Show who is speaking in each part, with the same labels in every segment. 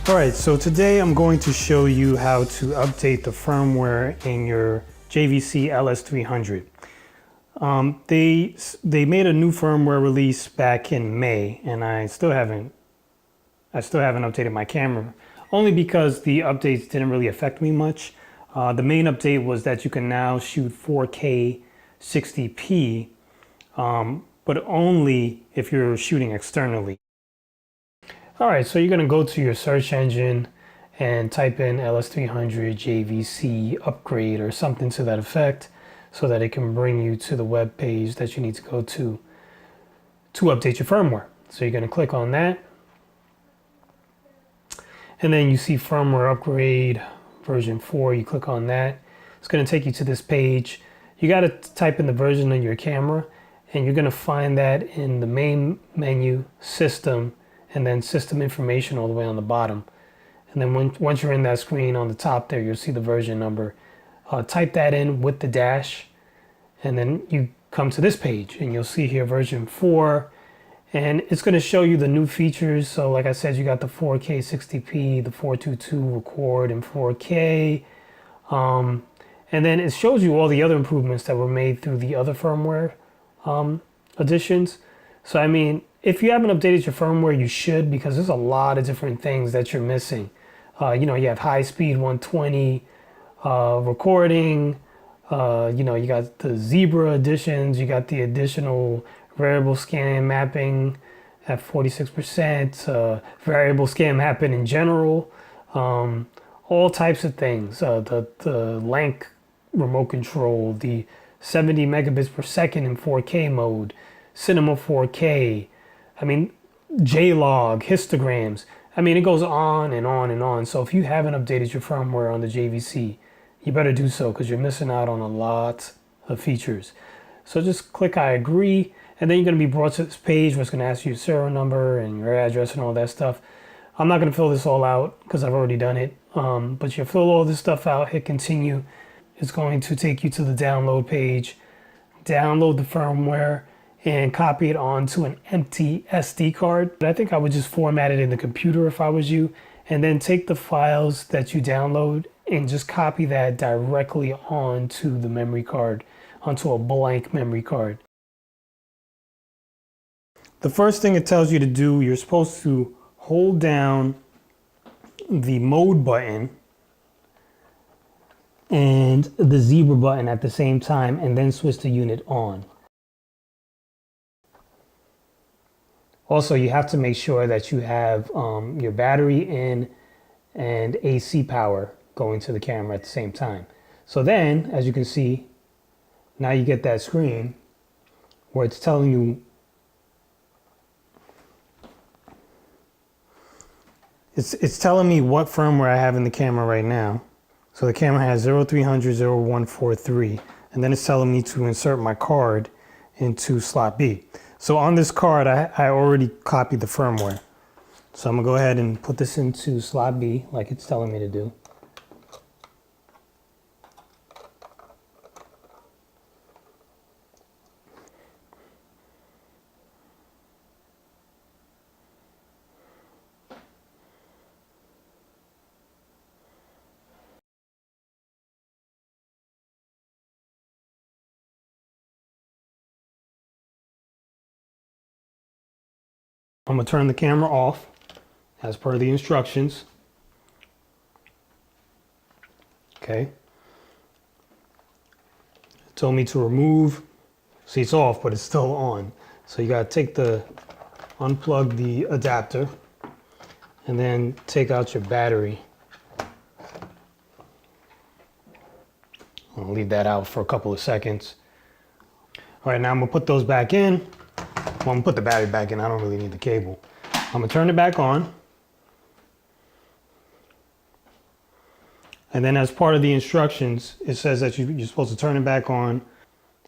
Speaker 1: Alright, so today I'm going to show you how to update the firmware in your JVC GY-LS300. They made a new firmware release back in May, and I still haven't updated my camera, only because the updates didn't really affect me much. The main update was that you can now shoot 4K 60p, but only if you're shooting externally. All right, so you're gonna go to your search engine and type in LS300 JVC upgrade or something to that effect, so that it can bring you to the web page that you need to go to update your firmware. So you're gonna click on that, and then you see firmware upgrade version 4. You click on that. It's gonna take you to this page. You gotta type in the version of your camera, and you're gonna find that in the main menu, system, and then system information all the way on the bottom. And then once you're in that screen on the top there, you'll see the version number. Type that in with the dash, and then you come to this page and you'll see here version 4, and it's going to show you the new features. So like I said, you got the 4K 60p, the 422 record in 4K, and then it shows you all the other improvements that were made through the other firmware additions. So I mean, if you haven't updated your firmware, you should, because there's a lot of different things that you're missing. You know, you have high speed 120 recording. You got the Zebra additions. You got the additional variable scan mapping at 46%. Variable scan mapping in general. All types of things. The Lank remote control. The 70 megabits per second in 4K mode. Cinema 4K. I mean, JLog, histograms. I mean, it goes on and on and on. So if you haven't updated your firmware on the JVC, you better do so, because you're missing out on a lot of features. So just click I agree, and then you're going to be brought to this page where it's going to ask you your serial number and your address and all that stuff. I'm not going to fill this all out because I've already done it. But you fill all this stuff out, hit continue. It's going to take you to the download page. Download the firmware and copy it onto an empty SD card. But I think I would just format it in the computer if I was you, and then take the files that you download and just copy that directly onto the memory card, onto a blank memory card. The first thing it tells you to do, you're supposed to hold down the mode button and the Zebra button at the same time, and then switch the unit on. Also, you have to make sure that you have your battery in and AC power going to the camera at the same time. So then, as you can see, now you get that screen where it's telling you, it's telling me what firmware I have in the camera right now. So the camera has 0300 0143, and then it's telling me to insert my card into slot B. So on this card, I already copied the firmware. So I'm gonna go ahead and put this into slot B like it's telling me to do. I'm gonna turn the camera off as per the instructions. Okay. It told me to remove. See, it's off, but it's still on. So you gotta unplug the adapter, and then take out your battery. I'll leave that out for a couple of seconds. All right, now I'm gonna put those back in. Well, I'm gonna put the battery back in. I don't really need the cable. I'm gonna turn it back on. And then as part of the instructions, it says that you're supposed to turn it back on.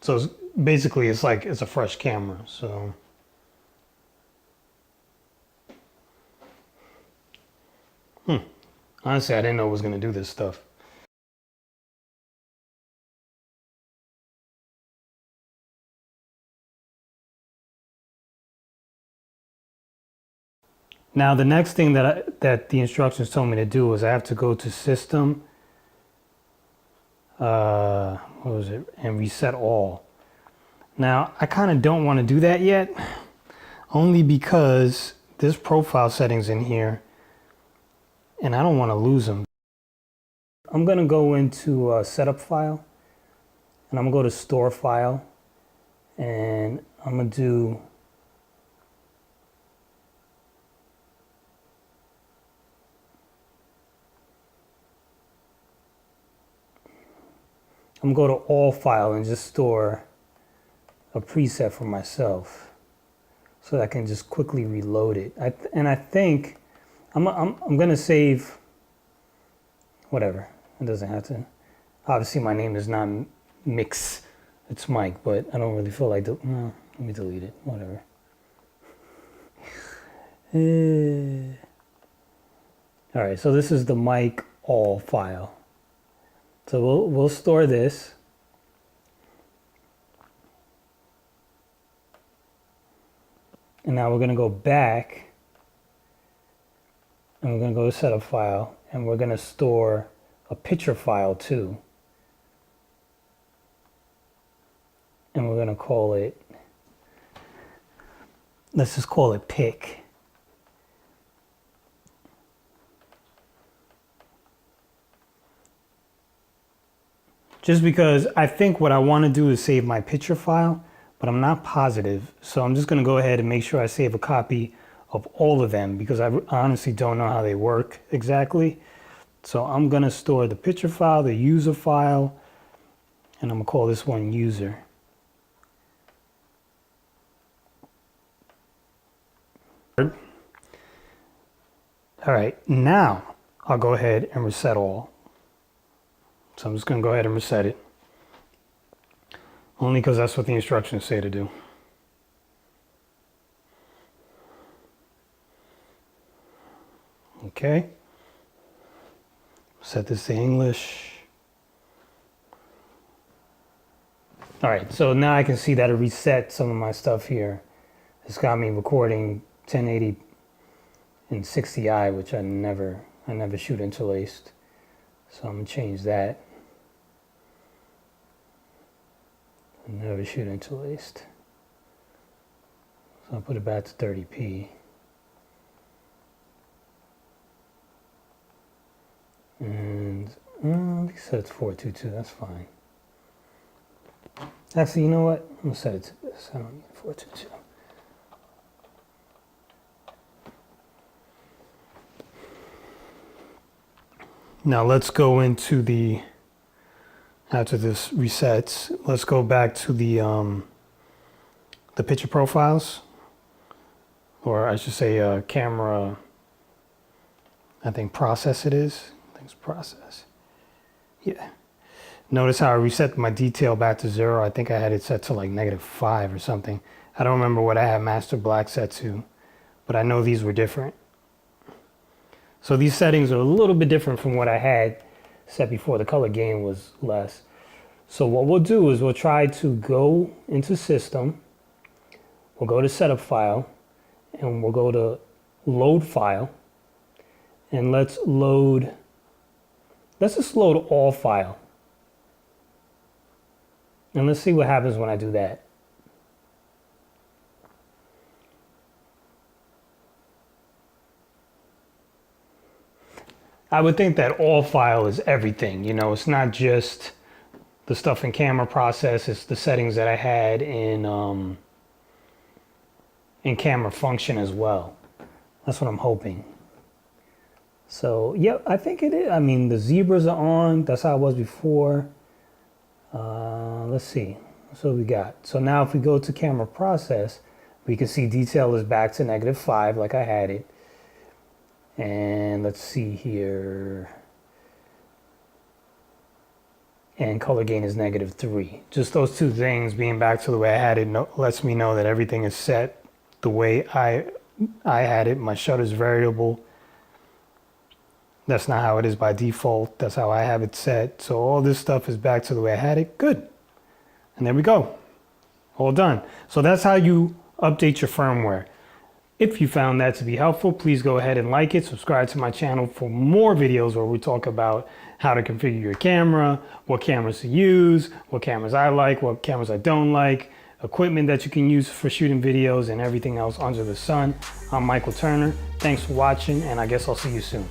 Speaker 1: So basically it's like it's a fresh camera. So honestly, I didn't know it was gonna do this stuff. Now the next thing that the instructions told me to do was I have to go to System, what was it, and reset all. Now I kind of don't want to do that yet, only because there's profile settings in here and I don't want to lose them. I'm going to go into Setup File, and I'm going to go to Store File, and I'm going to go to All File and just store a preset for myself so that I can just quickly reload it. And I think I'm going to save, whatever. It doesn't have to. Obviously, my name is not Mix. It's Mike, but I don't really feel like, no, let me delete it. Whatever. All right, so this is the Mike all file. So we'll store this. And now we're going to go back and we're going to go to Setup File, and we're going to store a picture file too. And we're going to call it, let's just call it pic. Just because I think what I want to do is save my picture file, but I'm not positive. So I'm just going to go ahead and make sure I save a copy of all of them, because I honestly don't know how they work exactly. So I'm going to store the picture file, the user file, and I'm going to call this one user. All right, now I'll go ahead and reset all. So I'm just going to go ahead and reset it. Only because that's what the instructions say to do. Okay. Set this to English. All right, so now I can see that it reset some of my stuff here. It's got me recording 1080 in 60i, which I never shoot interlaced. So I'm gonna change that. I never shoot interlaced. So I'll put it back to 30p. And they said it's 422, that's fine. Actually, you know what? I'm gonna set it to this. I don't need 422. Now let's go into the, after this resets, let's go back to the picture profiles, or I should say camera, I think process it is. I think it's process. Yeah. Notice how I reset my detail back to 0. I think I had it set to like -5 or something. I don't remember what I had master black set to, but I know these were different. So these settings are a little bit different from what I had set before. The color gain was less. So what we'll do is we'll try to go into System, we'll go to Setup File, and we'll go to Load File, and let's just load all file. And let's see what happens when I do that. I would think that all file is everything, you know, it's not just the stuff in camera process, it's the settings that I had in camera function as well. That's what I'm hoping. So, yeah, I think it is. I mean, the zebras are on, that's how it was before. Let's see, that's what we got. So now if we go to camera process, we can see detail is back to -5 like I had it. And let's see here. And color gain is -3. Just those two things being back to the way I had it lets me know that everything is set the way I had it. My shutter is variable. That's not how it is by default. That's how I have it set. So all this stuff is back to the way I had it. Good. And there we go. All done. So that's how you update your firmware. If you found that to be helpful, please go ahead and like it, subscribe to my channel for more videos where we talk about how to configure your camera, what cameras to use, what cameras I like, what cameras I don't like, equipment that you can use for shooting videos, and everything else under the sun. I'm Michael Turner. Thanks for watching, and I guess I'll see you soon.